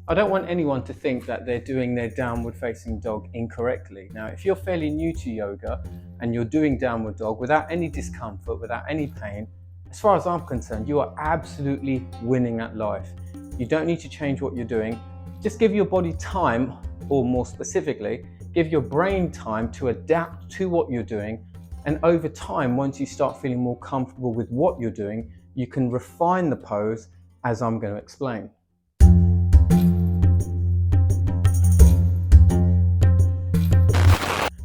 I don't want anyone to think that they're doing their downward facing dog incorrectly. Now, if you're fairly new to yoga and you're doing downward dog without any discomfort, without any pain, as far as I'm concerned, you are absolutely winning at life. You don't need to change what you're doing. Just give your body time, or more specifically, give your brain time to adapt to what you're doing. And over time, once you start feeling more comfortable with what you're doing, you can refine the pose as I'm going to explain.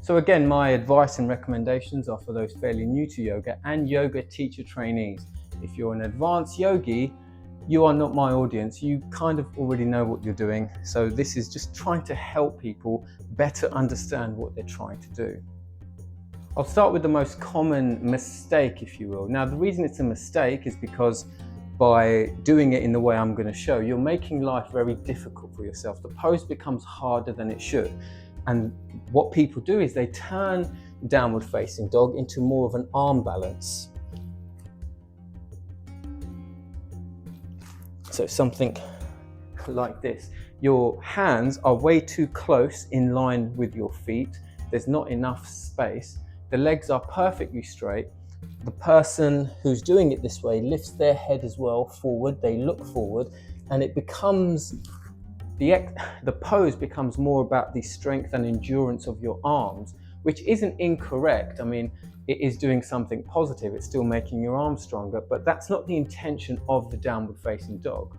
So again, my advice and recommendations are for those fairly new to yoga and yoga teacher trainees. If you're an advanced yogi, you are not my audience. You kind of already know what you're doing. So this is just trying to help people better understand what they're trying to do. I'll start with the most common mistake, if you will. Now, the reason it's a mistake is because by doing it in the way I'm going to show, you're making life very difficult for yourself. The pose becomes harder than it should. And what people do is they turn downward facing dog into more of an arm balance. So something like this. Your hands are way too close in line with your feet. There's not enough space. The legs are perfectly straight. The person who's doing it this way lifts their head as well forward. They look forward, and it becomes the pose becomes more about the strength and endurance of your arms, which isn't incorrect. I mean, it is doing something positive. It's still making your arms stronger, but that's not the intention of the downward facing dog.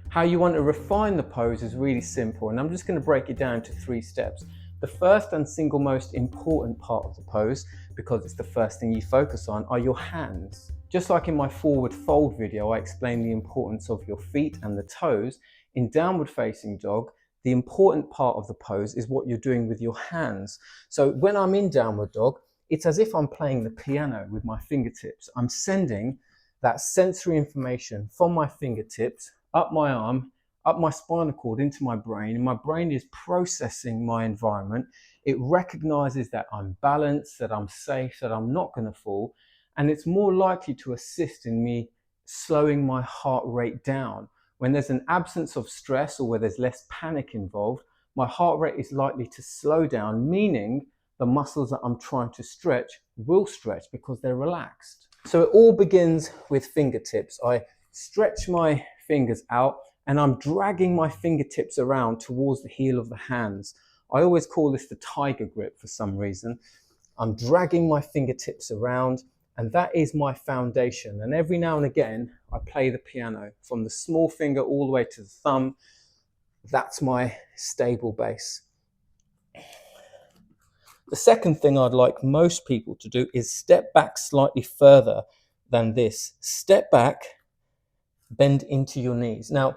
How you want to refine the pose is really simple, and I'm just going to break it down to 3 steps. The first and single most important part of the pose, because it's the first thing you focus on, are your hands. Just like in my forward fold video, I explain the importance of your feet and the toes. In downward facing dog, the important part of the pose is what you're doing with your hands. So when I'm in downward dog, it's as if I'm playing the piano with my fingertips. I'm sending that sensory information from my fingertips up my arm, up my spinal cord into my brain, and my brain is processing my environment. It recognizes that I'm balanced, that I'm safe, that I'm not going to fall, and it's more likely to assist in me slowing my heart rate down. When there's an absence of stress or where there's less panic involved, my heart rate is likely to slow down, meaning the muscles that I'm trying to stretch will stretch because they're relaxed. So it all begins with fingertips. I stretch my fingers out and I'm dragging my fingertips around towards the heel of the hands. I always call this the tiger grip for some reason. I'm dragging my fingertips around, and that is my foundation. And every now and again, I play the piano from the small finger all the way to the thumb. That's my stable base. The second thing I'd like most people to do is step back slightly further than this. Step back, bend into your knees. Now,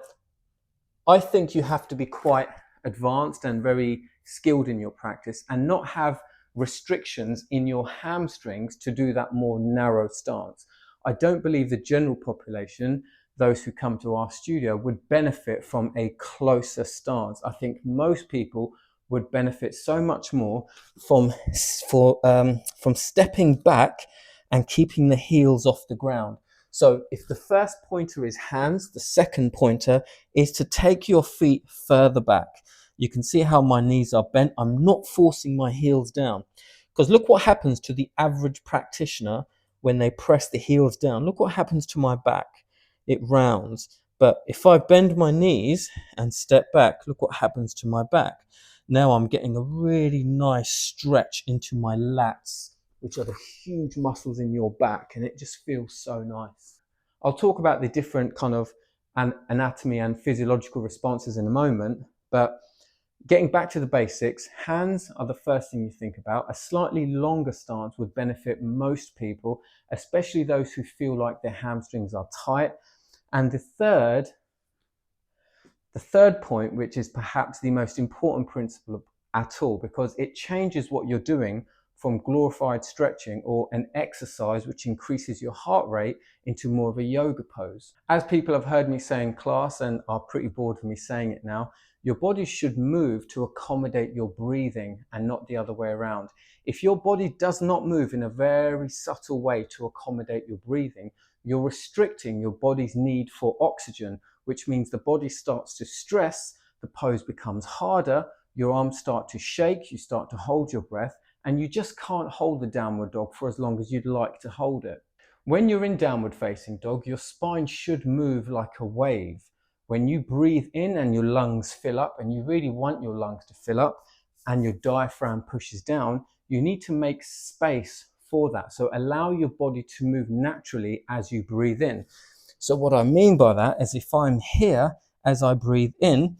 I think you have to be quite advanced and very skilled in your practice and not have restrictions in your hamstrings to do that more narrow stance. I don't believe the general population, those who come to our studio, would benefit from a closer stance. I think most people would benefit so much more from stepping back and keeping the heels off the ground. So if the first pointer is hands, the second pointer is to take your feet further back. You can see how my knees are bent. I'm not forcing my heels down, because look what happens to the average practitioner when they press the heels down. Look what happens to my back. It rounds. But if I bend my knees and step back, look what happens to my back. Now I'm getting a really nice stretch into my lats, which are the huge muscles in your back, and it just feels so nice. I'll talk about the different kind of anatomy and physiological responses in a moment, but getting back to the basics, hands are the first thing you think about. A slightly longer stance would benefit most people, especially those who feel like their hamstrings are tight. And the third point, which is perhaps the most important principle at all, because it changes what you're doing from glorified stretching or an exercise which increases your heart rate into more of a yoga pose. As people have heard me say in class and are pretty bored of me saying it now, your body should move to accommodate your breathing and not the other way around. If your body does not move in a very subtle way to accommodate your breathing, you're restricting your body's need for oxygen, which means the body starts to stress the pose becomes harder, your arms start to shake, you start to hold your breath, and you just can't hold the downward dog for as long as you'd like to hold it. When you're in downward facing dog, your spine should move like a wave. When you breathe in and your lungs fill up, and you really want your lungs to fill up, and your diaphragm pushes down, you need to make space for that. So allow your body to move naturally as you breathe in. So what I mean by that is if I'm here, as I breathe in,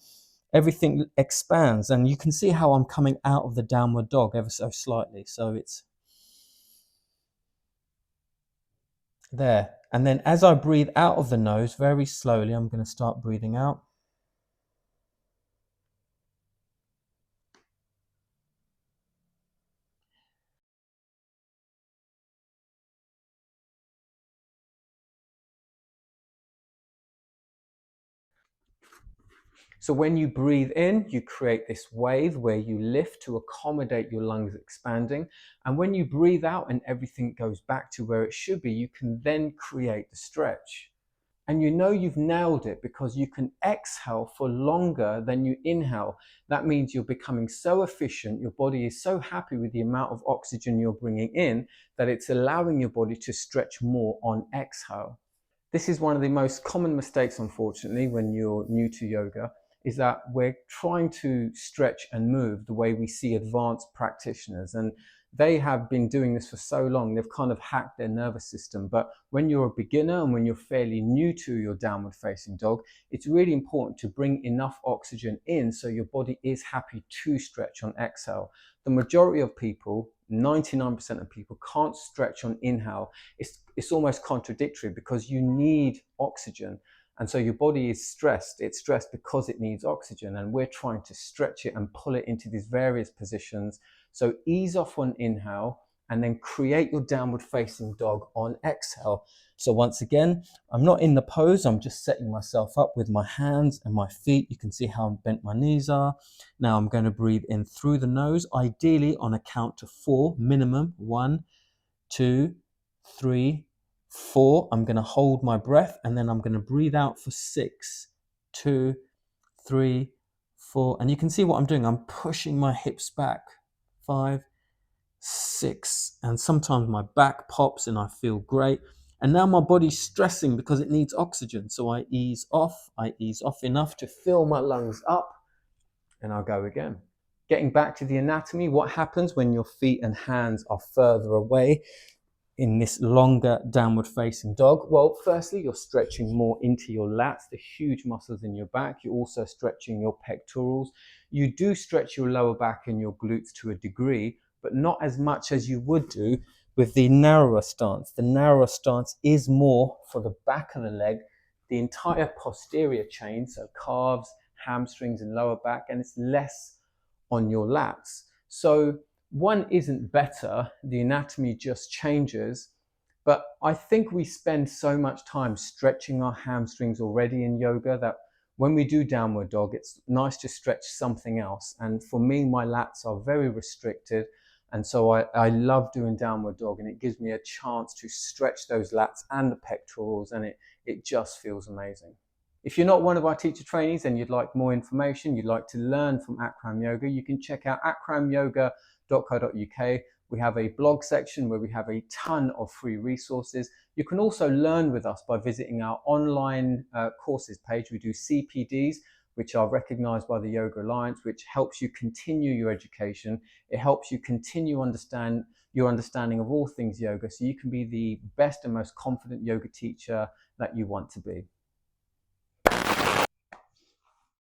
everything expands, and you can see how I'm coming out of the downward dog ever so slightly. So it's there. And then as I breathe out of the nose, very slowly, I'm going to start breathing out. So when you breathe in, you create this wave where you lift to accommodate your lungs expanding. And when you breathe out and everything goes back to where it should be, you can then create the stretch. And you know you've nailed it because you can exhale for longer than you inhale. That means you're becoming so efficient, your body is so happy with the amount of oxygen you're bringing in that it's allowing your body to stretch more on exhale. This is one of the most common mistakes, unfortunately, when you're new to yoga, is that we're trying to stretch and move the way we see advanced practitioners. And they have been doing this for so long, they've kind of hacked their nervous system. But when you're a beginner and when you're fairly new to your downward facing dog, it's really important to bring enough oxygen in so your body is happy to stretch on exhale. The majority of people, 99% of people, can't stretch on inhale. It's almost contradictory because you need oxygen. And so your body is stressed. It's stressed because it needs oxygen. And we're trying to stretch it and pull it into these various positions. So ease off on inhale and then create your downward facing dog on exhale. So once again, I'm not in the pose. I'm just setting myself up with my hands and my feet. You can see how bent my knees are. Now I'm going to breathe in through the nose, ideally on a count to 4 minimum. 1, 2, 3, 4. I'm going to hold my breath and then I'm going to breathe out for 6, 2, 3, 4. And you can see what I'm doing. I'm pushing my hips back. 5, 6. And sometimes my back pops and I feel great. And now my body's stressing because it needs oxygen. So I ease off. I ease off enough to fill my lungs up. And I'll go again. Getting back to the anatomy, what happens when your feet and hands are further away in this longer downward facing dog? Well, firstly, you're stretching more into your lats, the huge muscles in your back. You're also stretching your pectorals. You do stretch your lower back and your glutes to a degree, but not as much as you would do with the narrower stance. The narrower stance is more for the back of the leg, the entire posterior chain, so calves, hamstrings and lower back, and it's less on your lats. So one isn't better, the anatomy just changes. But I think we spend so much time stretching our hamstrings already in yoga that when we do downward dog, it's nice to stretch something else. And for me, my lats are very restricted. And so I love doing downward dog, and it gives me a chance to stretch those lats and the pectorals, and it just feels amazing. If you're not one of our teacher trainees and you'd like more information, you'd like to learn from Akram Yoga, you can check out akramyoga.co.uk. We have a blog section where we have a ton of free resources. You can also learn with us by visiting our online courses page. We do CPDs, which are recognized by the Yoga Alliance, which helps you continue your education. It helps you continue your understanding of all things yoga, so you can be the best and most confident yoga teacher that you want to be.